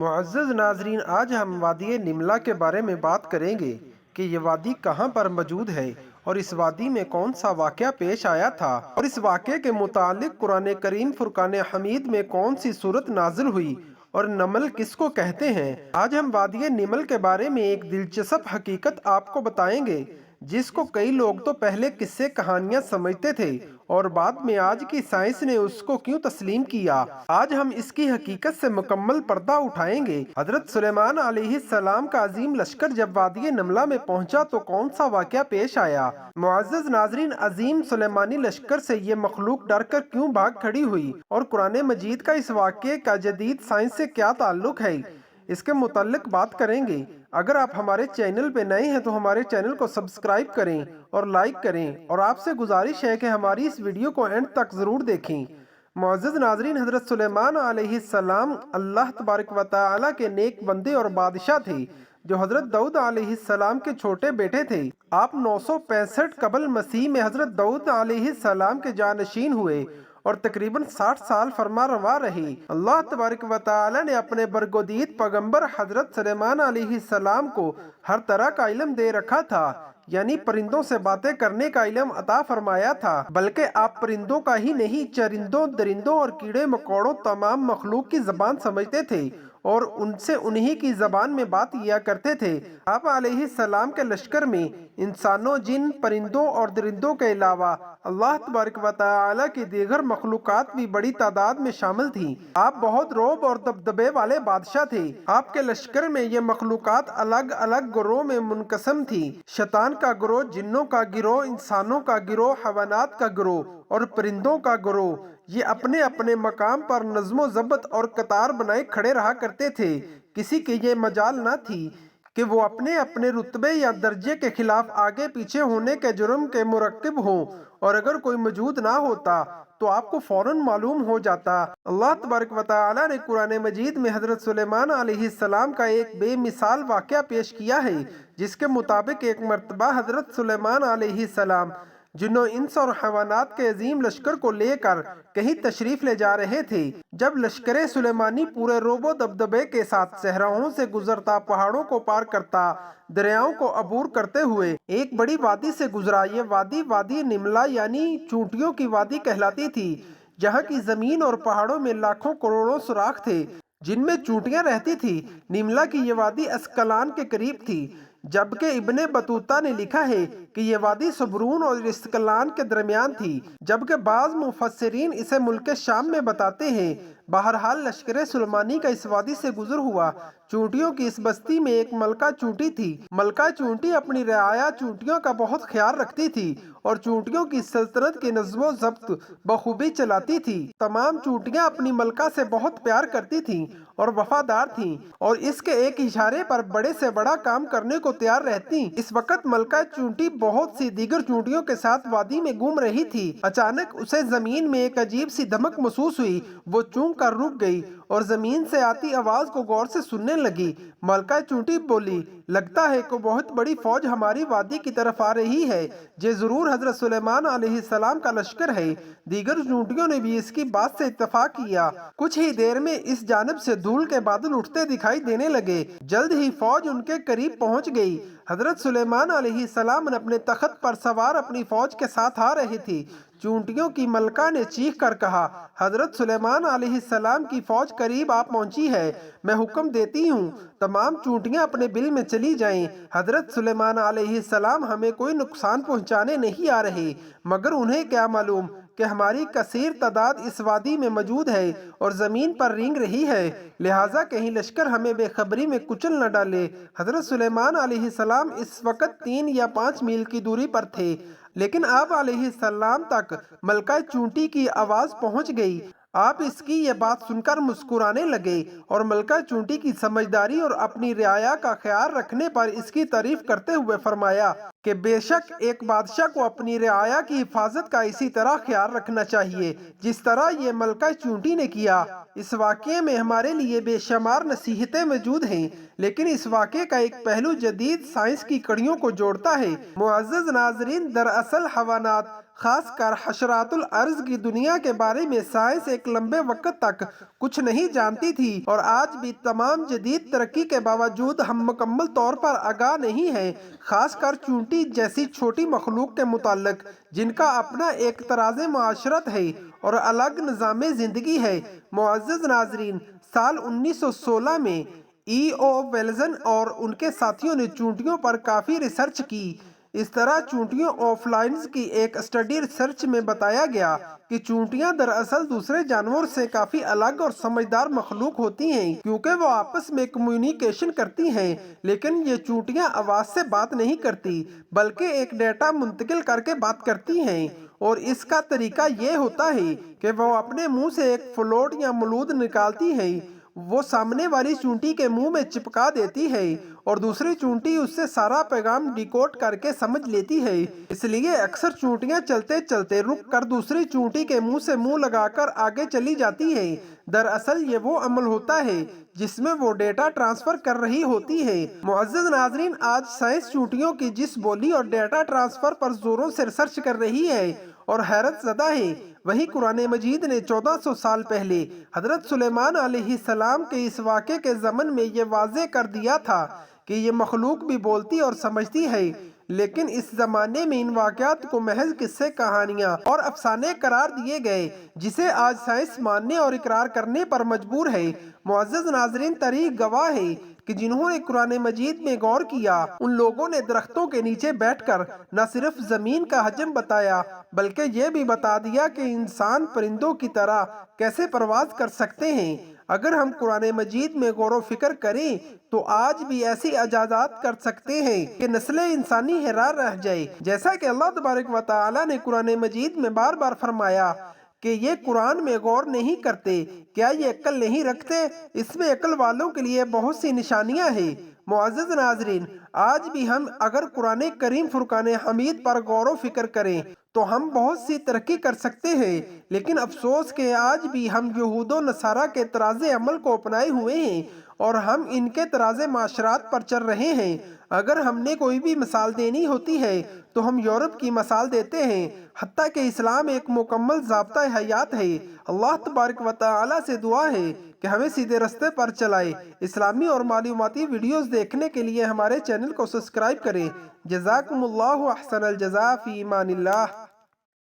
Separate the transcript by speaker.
Speaker 1: معزز ناظرین، آج ہم وادی نملا کے بارے میں بات کریں گے کہ یہ وادی کہاں پر موجود ہے اور اس وادی میں کون سا واقعہ پیش آیا تھا، اور اس واقعے کے متعلق قرآن کریم فرقان حمید میں کون سی صورت نازل ہوئی اور نمل کس کو کہتے ہیں۔ آج ہم وادی نمل کے بارے میں ایک دلچسپ حقیقت آپ کو بتائیں گے جس کو کئی لوگ تو پہلے قصے کہانیاں سمجھتے تھے اور بعد میں آج کی سائنس نے اس کو کیوں تسلیم کیا۔ آج ہم اس کی حقیقت سے مکمل پردہ اٹھائیں گے۔ حضرت سلیمان علیہ السلام کا عظیم لشکر جب وادی نملہ میں پہنچا تو کون سا واقعہ پیش آیا؟ معزز ناظرین، عظیم سلیمانی لشکر سے یہ مخلوق ڈر کر کیوں بھاگ کھڑی ہوئی اور قرآن مجید کا اس واقعے کا جدید سائنس سے کیا تعلق ہے، اس کے متعلق بات کریں گے۔ اگر آپ ہمارے چینل پہ نئے ہیں تو ہمارے چینل کو سبسکرائب کریں اور لائک کریں، اور آپ سے گزارش ہے کہ ہماری اس ویڈیو کو اینڈ تک ضرور دیکھیں۔ معزز ناظرین، حضرت سلیمان علیہ السلام اللہ تبارک و تعالیٰ کے نیک بندے اور بادشاہ تھے جو حضرت داؤد علیہ السلام کے چھوٹے بیٹے تھے۔ آپ 965 قبل مسیح میں حضرت داؤد علیہ السلام کے جانشین ہوئے اور تقریباً 60 سال فرما روا رہے۔ اللہ تبارک و تعالی نے اپنے برگزیدہ پیغمبر حضرت سلیمان علیہ السلام کو ہر طرح کا علم دے رکھا تھا، یعنی پرندوں سے باتیں کرنے کا علم عطا فرمایا تھا، بلکہ آپ پرندوں کا ہی نہیں، چرندوں، درندوں اور کیڑے مکوڑوں تمام مخلوق کی زبان سمجھتے تھے اور ان سے انہی کی زبان میں بات کیا کرتے تھے۔ آپ علیہ السلام کے لشکر میں انسانوں، جن، پرندوں اور درندوں کے علاوہ اللہ تبارک و تعالی کی دیگر مخلوقات بھی بڑی تعداد میں شامل تھیں۔ آپ بہت رعب اور دبدبے والے بادشاہ تھے۔ آپ کے لشکر میں یہ مخلوقات الگ الگ گروہ میں منقسم تھی: شیطان کا گروہ، جنوں کا گروہ، انسانوں کا گروہ، حیوانات کا گروہ اور پرندوں کا گروہ۔ یہ اپنے اپنے مقام پر نظم و ضبط اور قطار بنائے کھڑے رہا کرتے تھے۔ کسی کی یہ مجال نہ تھی کہ وہ اپنے اپنے رتبے یا درجے کے خلاف آگے پیچھے ہونے کے جرم کے مرتکب ہوں، اور اگر کوئی موجود نہ ہوتا تو آپ کو فوراً معلوم ہو جاتا۔ اللہ تبارک و تعالی نے قرآن مجید میں حضرت سلیمان علیہ السلام کا ایک بے مثال واقعہ پیش کیا ہے، جس کے مطابق ایک مرتبہ حضرت سلیمان علیہ السلام جنوں، انس اور حیوانات کے عظیم لشکر کو لے کر کہیں تشریف لے جا رہے تھے۔ جب لشکر سلیمانی پورے رعب و دبدبے کے ساتھ صحراؤں سے گزرتا، پہاڑوں کو پار کرتا، دریاؤں کو عبور کرتے ہوئے ایک بڑی وادی سے گزرا۔ یہ وادی وادی نملہ یعنی چونٹیوں کی وادی کہلاتی تھی، جہاں کی زمین اور پہاڑوں میں لاکھوں کروڑوں سوراخ تھے جن میں چونٹیاں رہتی تھی۔ نملہ کی یہ وادی اسقلان کے قریب تھی، جبکہ ابن بطوطہ نے لکھا ہے کہ یہ وادی صبرون اور اسقلان کے درمیان تھی، جبکہ بعض مفسرین اسے ملک شام میں بتاتے ہیں۔ بہرحال لشکر سلیمانی کا اس وادی سے گزر ہوا۔ چونٹیوں کی اس بستی میں ایک ملکہ چونٹی تھی۔ ملکہ چونٹی اپنی رعایا چونٹیوں کا بہت خیال رکھتی تھی اور چونٹیوں کی سلطنت کی نظم و ضبط بخوبی چلاتی تھی۔ تمام چونٹیاں اپنی ملکہ سے بہت پیار کرتی تھیں اور وفادار تھیں، اور اس کے ایک اشارے پر بڑے سے بڑا کام کرنے کو تیار رہتی۔ اس وقت ملکہ چونٹی بہت سی دیگر چونٹیوں کے ساتھ وادی میں گھوم رہی تھی۔ اچانک اسے زمین میں ایک عجیب سی دھمک محسوس ہوئی۔ وہ چونک کر رک گئی اور زمین سے آتی آواز کو غور سے سننے لگی۔ ملکہ چونٹی بولی، لگتا ہے کہ بہت بڑی فوج ہماری وادی کی طرف آ رہی ہے۔ یہ ضرور حضرت سلیمان علیہ السلام کا لشکر ہے۔ دیگر چونٹیوں نے بھی اس کی بات سے اتفاق کیا۔ کچھ ہی دیر میں اس جانب سے دھول کے بادل اٹھتے دکھائی دینے لگے۔ جلد ہی فوج ان کے قریب پہنچ گئی۔ حضرت سلیمان علیہ السلام اپنے تخت پر سوار اپنی فوج کے ساتھ آ رہے تھے۔ چونٹیوں کی ملکہ نے چیخ کر کہا، حضرت سلیمان علیہ السلام کی فوج قریب آ پہنچی ہے، میں حکم دیتی ہوں تمام چونٹیاں اپنے بل میں چلی جائیں۔ حضرت سلیمان علیہ السلام ہمیں کوئی نقصان پہنچانے نہیں آ رہے، مگر انہیں کیا معلوم کہ ہماری کثیر تعداد اس وادی میں موجود ہے اور زمین پر رینگ رہی ہے، لہٰذا کہیں لشکر ہمیں بے خبری میں کچل نہ ڈالے۔ حضرت سلیمان علیہ السلام اس وقت 3 یا 5 میل کی دوری پر تھے، لیکن آپ علیہ السلام تک ملکہ چونٹی کی آواز پہنچ گئی۔ آپ اس کی یہ بات سن کر مسکرانے لگے اور ملکہ چونٹی کی سمجھداری اور اپنی رعایا کا خیال رکھنے پر اس کی تعریف کرتے ہوئے فرمایا، کہ بے شک ایک بادشاہ کو اپنی رعایا کی حفاظت کا اسی طرح خیال رکھنا چاہیے جس طرح یہ ملکہ چونٹی نے کیا۔ اس واقعے میں ہمارے لیے بے شمار نصیحتیں موجود ہیں، لیکن اس واقعے کا ایک پہلو جدید سائنس کی کڑیوں کو جوڑتا ہے۔ معزز ناظرین، دراصل حیوانات، خاص کر حشرات الارض کی دنیا کے بارے میں سائنس ایک لمبے وقت تک کچھ نہیں جانتی تھی، اور آج بھی تمام جدید ترقی کے باوجود ہم مکمل طور پر آگاہ نہیں ہیں، خاص کر چونٹی جیسی چھوٹی مخلوق کے متعلق جن کا اپنا ایک طراز معاشرت ہے اور الگ نظام زندگی ہے۔ معزز ناظرین، سال 1916 میں او ویلزن اور ان کے ساتھیوں نے چونٹیوں پر کافی ریسرچ کی۔ اس طرح چونٹیوں آف لائنز کی ایک اسٹڈی ریسرچ میں بتایا گیا کہ چونٹیاں دراصل دوسرے جانوروں سے کافی الگ اور سمجھدار مخلوق ہوتی ہیں کیونکہ وہ آپس میں کمیونیکیشن کرتی ہیں، لیکن یہ چونٹیاں آواز سے بات نہیں کرتی بلکہ ایک ڈیٹا منتقل کر کے بات کرتی ہیں، اور اس کا طریقہ یہ ہوتا ہے کہ وہ اپنے منہ سے ایک فلوٹ یا مولود نکالتی ہیں، وہ سامنے والی چونٹی کے منہ میں چپکا دیتی ہے اور دوسری چونٹی اس سے سارا پیغام ڈیکوڈ کر کے سمجھ لیتی ہے۔ اس لیے اکثر چونٹیاں چلتے چلتے رک کر دوسری چونٹی کے منہ سے منہ لگا کر آگے چلی جاتی ہیں۔ دراصل یہ وہ عمل ہوتا ہے جس میں وہ ڈیٹا ٹرانسفر کر رہی ہوتی ہے۔ معزز ناظرین، آج سائنس چونٹیوں کی جس بولی اور ڈیٹا ٹرانسفر پر زوروں سے ریسرچ کر رہی ہے اور حیرت زدہ ہے، وہی قرآن مجید نے 1400 سال پہلے حضرت سلیمان علیہ السلام کے اس واقعے کے ضمن میں یہ واضح کر دیا تھا کہ یہ مخلوق بھی بولتی اور سمجھتی ہے، لیکن اس زمانے میں ان واقعات کو محض قصے، کہانیاں اور افسانے قرار دیے گئے جسے آج سائنس ماننے اور اقرار کرنے پر مجبور ہے۔ معزز ناظرین، تاریخ گواہ ہے کہ جنہوں نے قرآن مجید میں غور کیا ان لوگوں نے درختوں کے نیچے بیٹھ کر نہ صرف زمین کا حجم بتایا بلکہ یہ بھی بتا دیا کہ انسان پرندوں کی طرح کیسے پرواز کر سکتے ہیں۔ اگر ہم قرآن مجید میں غور و فکر کریں تو آج بھی ایسی ایجادات کر سکتے ہیں کہ نسل انسانی حیران رہ جائے، جیسا کہ اللہ تبارک و تعالی نے قرآن مجید میں بار بار فرمایا کہ یہ قرآن میں غور نہیں کرتے، کیا یہ عقل نہیں رکھتے؟ اس میں عقل والوں کے لیے بہت سی نشانیاں ہیں۔ معزز ناظرین، آج بھی ہم اگر قرآن کریم فرقان حمید پر غور و فکر کریں تو ہم بہت سی ترقی کر سکتے ہیں، لیکن افسوس کہ آج بھی ہم یہود و نصارہ کے طراز عمل کو اپنائے ہوئے ہیں اور ہم ان کے طراز معاشرات پر چل رہے ہیں۔ اگر ہم نے کوئی بھی مثال دینی ہوتی ہے تو ہم یورپ کی مثال دیتے ہیں، حتیٰ کہ اسلام ایک مکمل ضابطہ حیات ہے۔ اللہ تبارک و تعالی سے دعا ہے کہ ہمیں سیدھے رستے پر چلائے۔ اسلامی اور معلوماتی ویڈیوز دیکھنے کے لیے ہمارے چینل کو سبسکرائب کریں۔ جزاکم اللہ احسن الجزا، فی امان اللہ۔